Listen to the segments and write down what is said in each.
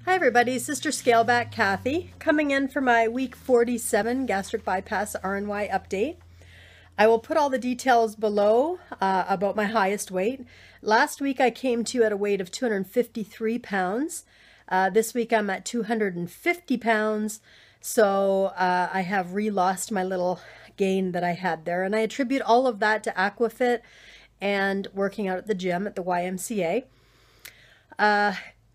Hi everybody, Sister Scaleback Kathy, coming in for my week 47 gastric bypass RNY update. I will put all the details below about my highest weight. Last week I came to you at a weight of 253 pounds. This week I'm at 250 pounds, so I have re-lost my little gain that I had there. And I attribute all of that to Aquafit and working out at the gym at the YMCA.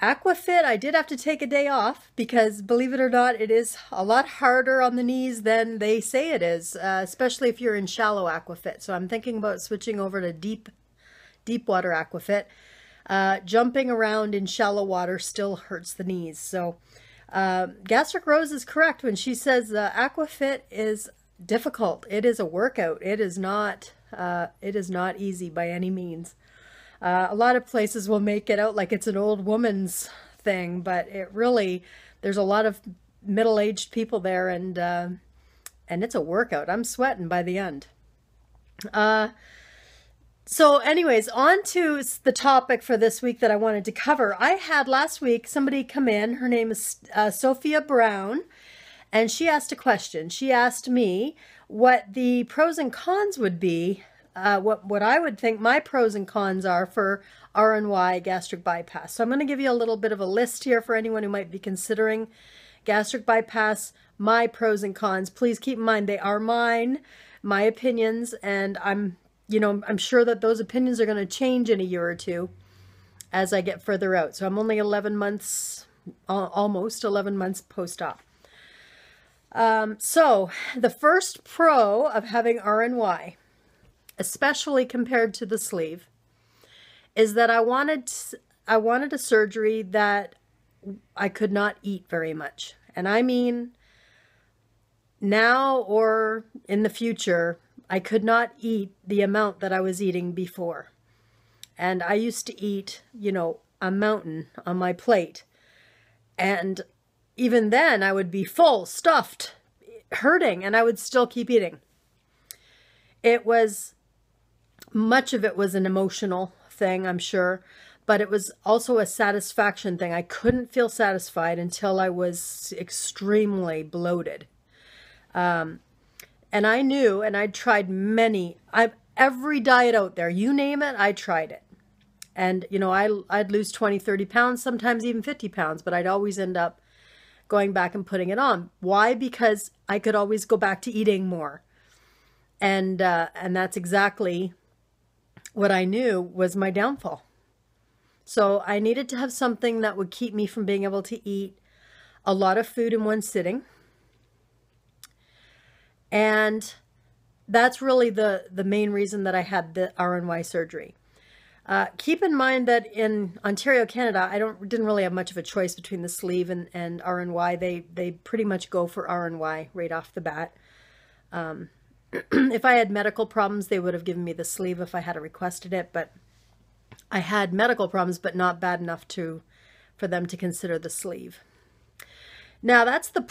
Aquafit, I did have to take a day off because, believe it or not, it is a lot harder on the knees than they say it is, especially if you're in shallow Aquafit. So I'm thinking about switching over to deep water Aquafit. Jumping around in shallow water still hurts the knees. So Gastric Rose is correct when she says Aquafit is difficult. It is a workout. It is not easy by any means. A lot of places will make it out like it's an old woman's thing, but it really, there's a lot of middle-aged people there, and it's a workout. I'm sweating by the end. So anyways, on to the topic for this week that I wanted to cover. I had last week somebody come in. Her name is Sophia Brown, and she asked a question. She asked me what the pros and cons would be, what I would think my pros and cons are for RNY gastric bypass. So I'm going to give you a little bit of a list here for anyone who might be considering gastric bypass, my pros and cons. Please keep in mind they are mine, my opinions, and I'm sure that those opinions are going to change in a year or two as I get further out. So I'm only 11 months, almost 11 months post-op. So the first pro of having RNY, especially compared to the sleeve, is that I wanted a surgery that I could not eat very much. And I mean, now or in the future, I could not eat the amount that I was eating before. And I used to eat, a mountain on my plate. And even then, I would be full, stuffed, hurting, and I would still keep eating. Much of it was an emotional thing, I'm sure, but it was also a satisfaction thing. I couldn't feel satisfied until I was extremely bloated. And I knew, and I'd tried every diet out there, you name it, I tried it. And, I'd lose 20, 30 pounds, sometimes even 50 pounds, but I'd always end up going back and putting it on. Why? Because I could always go back to eating more. And that's exactly what I knew was my downfall. So I needed to have something that would keep me from being able to eat a lot of food in one sitting. And that's really the main reason that I had the RNY surgery. Keep in mind that in Ontario, Canada, I didn't really have much of a choice between the sleeve and RNY. They pretty much go for RNY right off the bat. If I had medical problems, they would have given me the sleeve if I had requested it, but I had medical problems, but not bad enough for them to consider the sleeve. Now that's the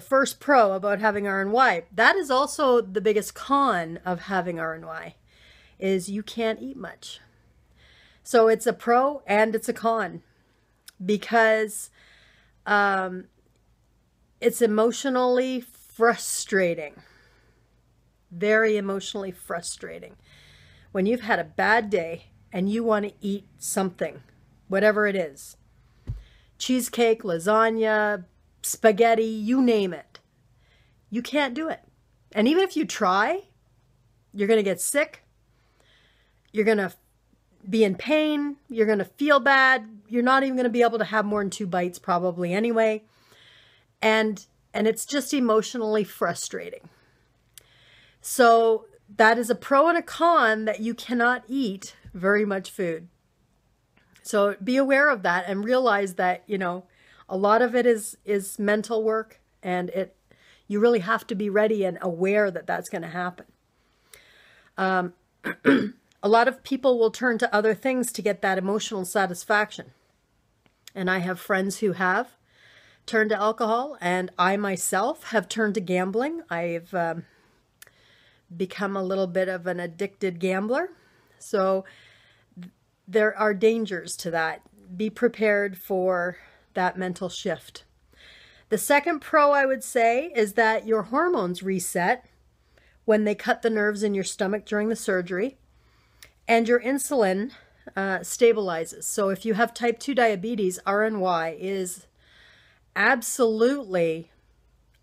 first pro about having RNY. That is also the biggest con of having RNY, is you can't eat much. So it's a pro and it's a con, because it's emotionally frustrating. Very emotionally frustrating when you've had a bad day and you want to eat something, whatever it is. Cheesecake, lasagna, spaghetti, you name it. You can't do it. And even if you try, you're going to get sick. You're going to be in pain. You're going to feel bad. You're not even going to be able to have more than 2 bites probably anyway. And it's just emotionally frustrating. So that is a pro and a con, that you cannot eat very much food. So be aware of that and realize that, a lot of it is mental work, and you really have to be ready and aware that that's going to happen. A lot of people will turn to other things to get that emotional satisfaction. And I have friends who have turned to alcohol, and I myself have turned to gambling. I've become a little bit of an addicted gambler. So there are dangers to that. Be prepared for that mental shift. The second pro I would say is that your hormones reset when they cut the nerves in your stomach during the surgery, and your insulin stabilizes. So if you have type 2 diabetes, RNY is absolutely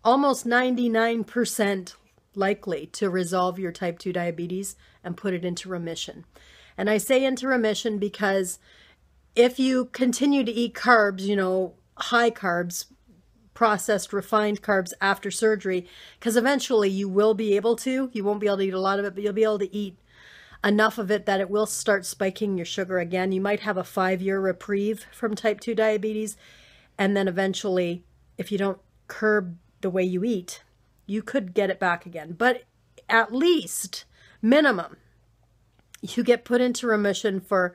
almost 99% likely to resolve your type 2 diabetes and put it into remission. And I say into remission because if you continue to eat carbs, you know, high carbs, processed, refined carbs after surgery, because eventually you won't be able to eat a lot of it, but you'll be able to eat enough of it that it will start spiking your sugar again. You might have a 5-year reprieve from type 2 diabetes, and then eventually, if you don't curb the way you eat, you could get it back again. But at least, minimum, you get put into remission for,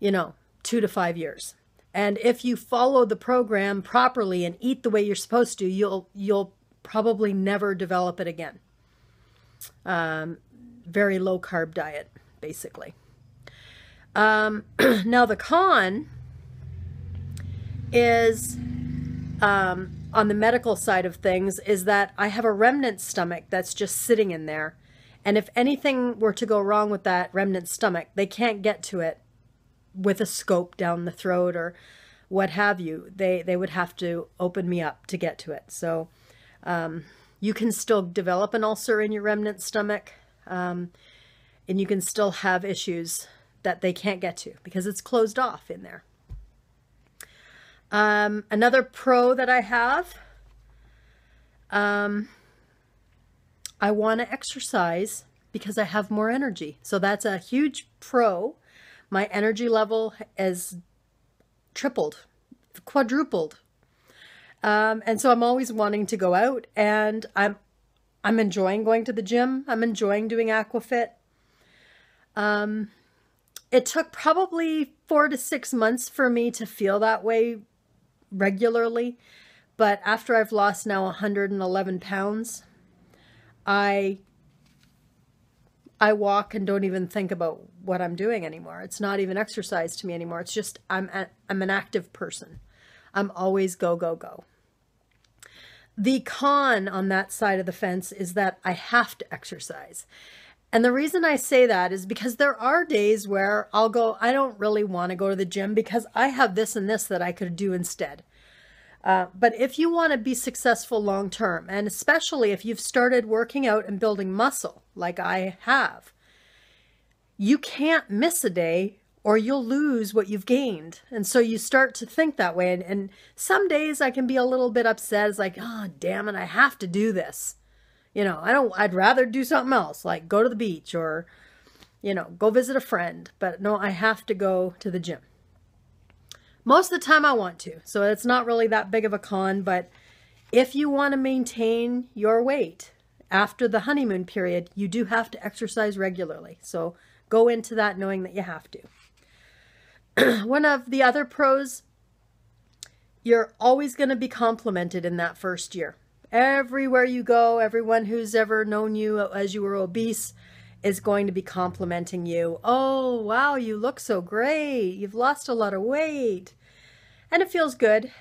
2 to 5 years. And if you follow the program properly and eat the way you're supposed to, you'll probably never develop it again. Very low carb diet, basically. Now the con is, on the medical side of things, is that I have a remnant stomach that's just sitting in there. And if anything were to go wrong with that remnant stomach, they can't get to it with a scope down the throat or what have you. They would have to open me up to get to it. So you can still develop an ulcer in your remnant stomach, and you can still have issues that they can't get to because it's closed off in there. Another pro that I have, I want to exercise because I have more energy. So that's a huge pro. My energy level has tripled, quadrupled. And so I'm always wanting to go out, and I'm enjoying going to the gym. I'm enjoying doing aquafit. It took probably 4 to 6 months for me to feel that way regularly. But after I've lost now 111 pounds, I walk and don't even think about what I'm doing anymore. It's not even exercise to me anymore. It's just I'm an active person. I'm always go, go, go. The con on that side of the fence is that I have to exercise. And the reason I say that is because there are days where I'll go, I don't really want to go to the gym because I have this and this that I could do instead. But if you want to be successful long term, and especially if you've started working out and building muscle like I have, you can't miss a day or you'll lose what you've gained. And so you start to think that way. And some days I can be a little bit upset. It's like, oh, damn it, I have to do this. I'd rather do something else, like go to the beach or, go visit a friend. But no, I have to go to the gym. Most of the time I want to, so it's not really that big of a con, but if you want to maintain your weight after the honeymoon period, you do have to exercise regularly. So go into that knowing that you have to. One of the other pros, you're always going to be complimented in that first year. Everywhere you go, everyone who's ever known you as you were obese is going to be complimenting you. Oh, wow, you look so great. You've lost a lot of weight. And it feels good.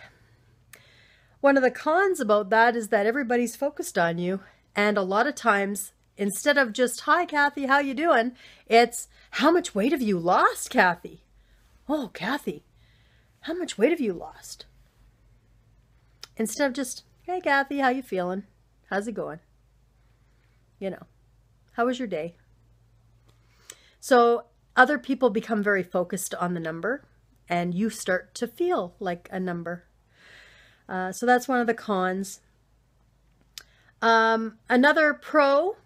One of the cons about that is that everybody's focused on you. And a lot of times, instead of just, hi, Kathy, how you doing? It's, how much weight have you lost, Kathy? Oh, Kathy, how much weight have you lost? Instead of just, hey, Kathy, how you feeling? How's it going? How was your day? So other people become very focused on the number, and you start to feel like a number. So that's one of the cons. Another pro,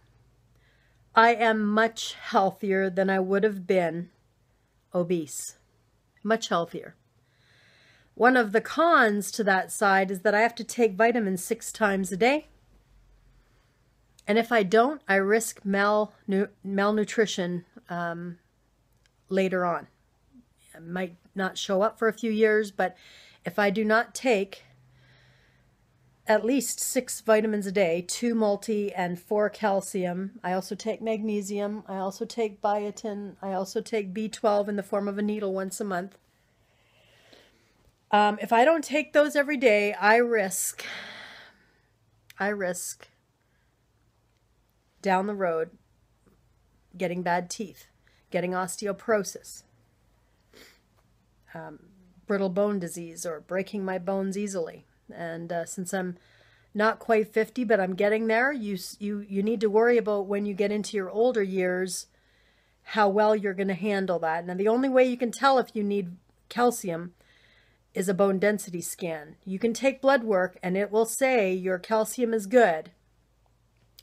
I am much healthier than I would have been obese. Much healthier. One of the cons to that side is that I have to take vitamins 6 times a day. And if I don't, I risk malnutrition later on. It might not show up for a few years, but if I do not take at least 6 vitamins a day, 2 multi and 4 calcium, I also take magnesium, I also take biotin, I also take B12 in the form of a needle once a month. If I don't take those every day, I risk down the road getting bad teeth, getting osteoporosis, brittle bone disease, or breaking my bones easily. And since I'm not quite 50, but I'm getting there, you need to worry about when you get into your older years how well you're going to handle that. Now, the only way you can tell if you need calcium is a bone density scan. You can take blood work and it will say your calcium is good.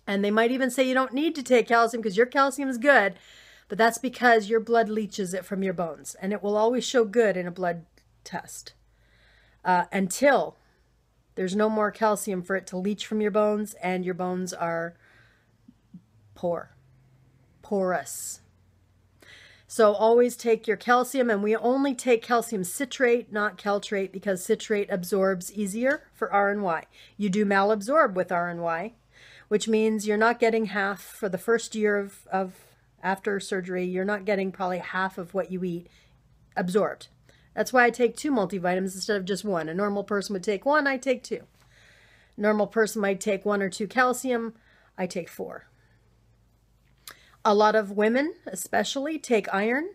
And they might even say you don't need to take calcium because your calcium is good, but that's because your blood leaches it from your bones, and it will always show good in a blood test until there's no more calcium for it to leach from your bones and your bones are porous. So always take your calcium, and we only take calcium citrate, not caltrate, because citrate absorbs easier for RNY. You do malabsorb with RNY, which means you're not getting half for the first year of after surgery. You're not getting probably half of what you eat absorbed. That's why I take 2 multivitamins instead of just 1. A normal person would take 1, I take 2. Normal person might take 1 or 2 calcium, I take 4. A lot of women, especially, take iron.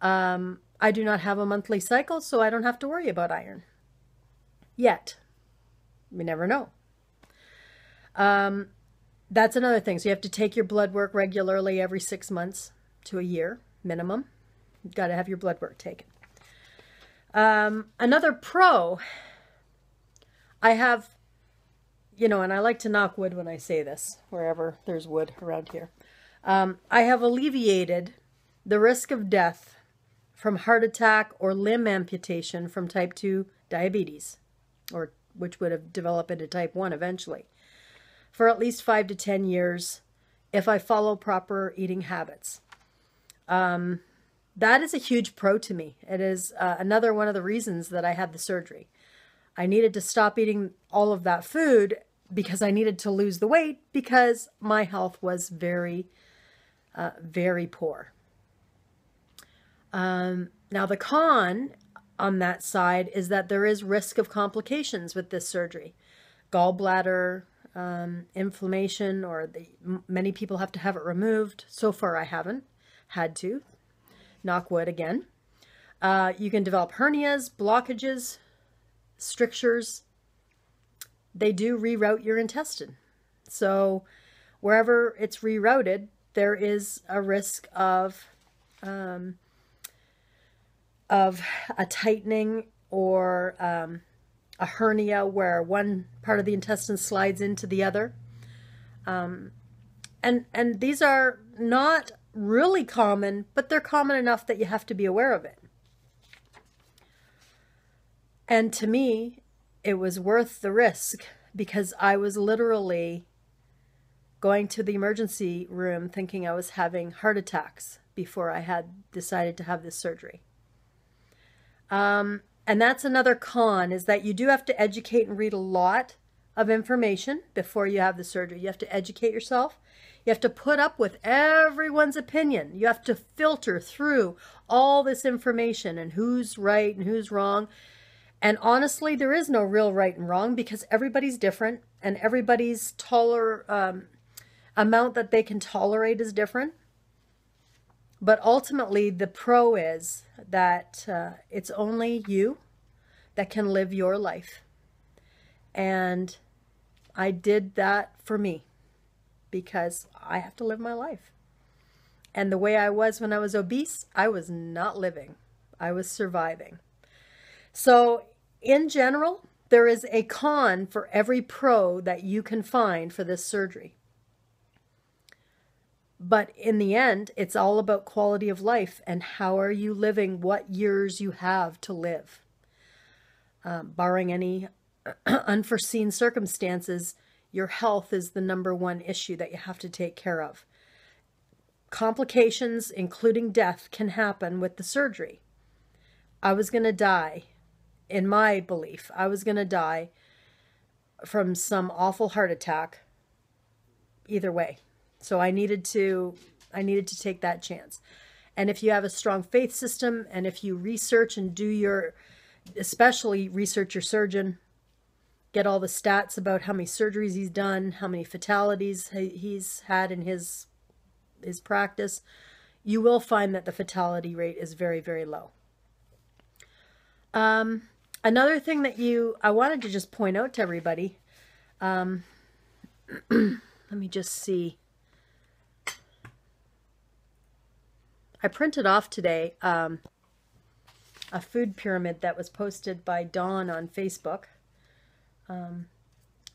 I do not have a monthly cycle, so I don't have to worry about iron. Yet. We never know. That's another thing. So you have to take your blood work regularly every 6 months to a year, minimum. You've got to have your blood work taken. Another pro, I have, and I like to knock wood when I say this, wherever there's wood around here. I have alleviated the risk of death from heart attack or limb amputation from type 2 diabetes, or which would have developed into type 1 eventually, for at least 5 to 10 years if I follow proper eating habits. That is a huge pro to me. It is another one of the reasons that I had the surgery. I needed to stop eating all of that food because I needed to lose the weight because my health was very poor. Now the con on that side is that there is risk of complications with this surgery. Gallbladder inflammation, or many people have to have it removed. So far I haven't had to. Knock wood again. You can develop hernias, blockages, strictures. They do reroute your intestine. So wherever it's rerouted, there is a risk of a tightening or a hernia where one part of the intestine slides into the other. And these are not really common, but they're common enough that you have to be aware of it. And to me, it was worth the risk because I was literally going to the emergency room thinking I was having heart attacks before I had decided to have this surgery. And that's another con, is that you do have to educate and read a lot of information before you have the surgery. You have to educate yourself. You have to put up with everyone's opinion. You have to filter through all this information and who's right and who's wrong. And honestly, there is no real right and wrong because everybody's different and everybody's amount that they can tolerate is different. But ultimately, the pro is that it's only you that can live your life. And I did that for me because I have to live my life. And the way I was when I was obese, I was not living. I was surviving. So in general, there is a con for every pro that you can find for this surgery. But in the end, it's all about quality of life and how are you living, what years you have to live. Barring any unforeseen circumstances, your health is the #1 issue that you have to take care of. Complications, including death, can happen with the surgery. I was going to die, in my belief, I was going to die from some awful heart attack either way. So I needed to take that chance. And if you have a strong faith system and if you research and do your especially research your surgeon. Get all the stats about how many surgeries he's done, how many fatalities he's had in his practice. You will find that the fatality rate is very, very low. Another thing that I wanted to just point out to everybody, let me just see. I printed off today a food pyramid that was posted by Dawn on Facebook. And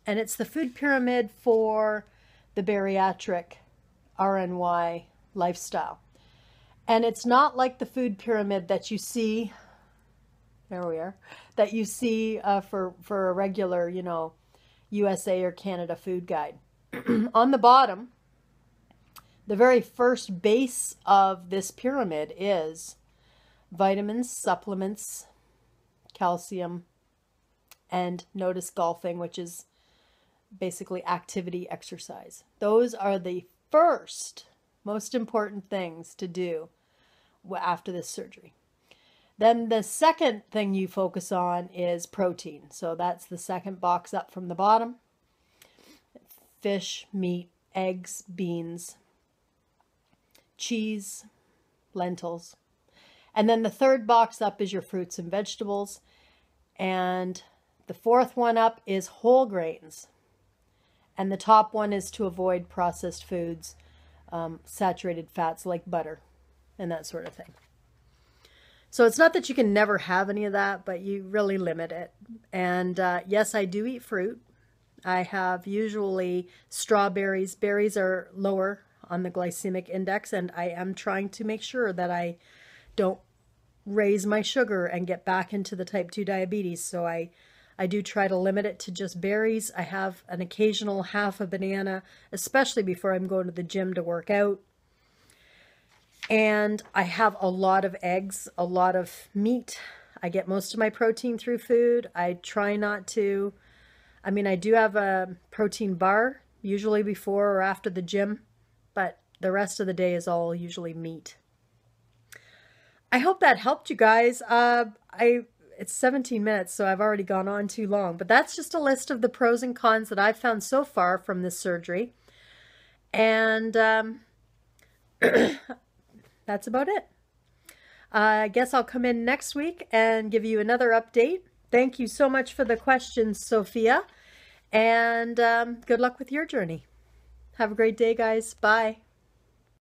it's the food pyramid for the bariatric RNY lifestyle. And it's not like the food pyramid that you see, there we are, that you see for a regular, you know, USA or Canada food guide. On the bottom, the very first base of this pyramid is vitamins, supplements, calcium, and notice golfing, which is basically activity exercise. Those are the first most important things to do after this surgery. Then the second thing you focus on is protein. So that's the second box up from the bottom. Fish, meat, eggs, beans, cheese, lentils. And then the third box up is your fruits and vegetables. And the fourth one up is whole grains. And the top one is to avoid processed foods, saturated fats like butter, and that sort of thing. So it's not that you can never have any of that, but you really limit it. And yes, I do eat fruit. I have usually strawberries. Berries are lower on the glycemic index, and I am trying to make sure that I don't raise my sugar and get back into the type 2 diabetes. So I do try to limit it to just berries. I have an occasional half a banana, especially before I'm going to the gym to work out. And I have a lot of eggs, a lot of meat. I get most of my protein through food. I try not to, I mean, I do have a protein bar, usually before or after the gym, but the rest of the day is all usually meat. I hope that helped you guys. It's 17 minutes, so I've already gone on too long. But that's just a list of the pros and cons that I've found so far from this surgery. And that's about it. I guess I'll come in next week and give you another update. Thank you so much for the questions, Sophia. And good luck with your journey. Have a great day, guys. Bye.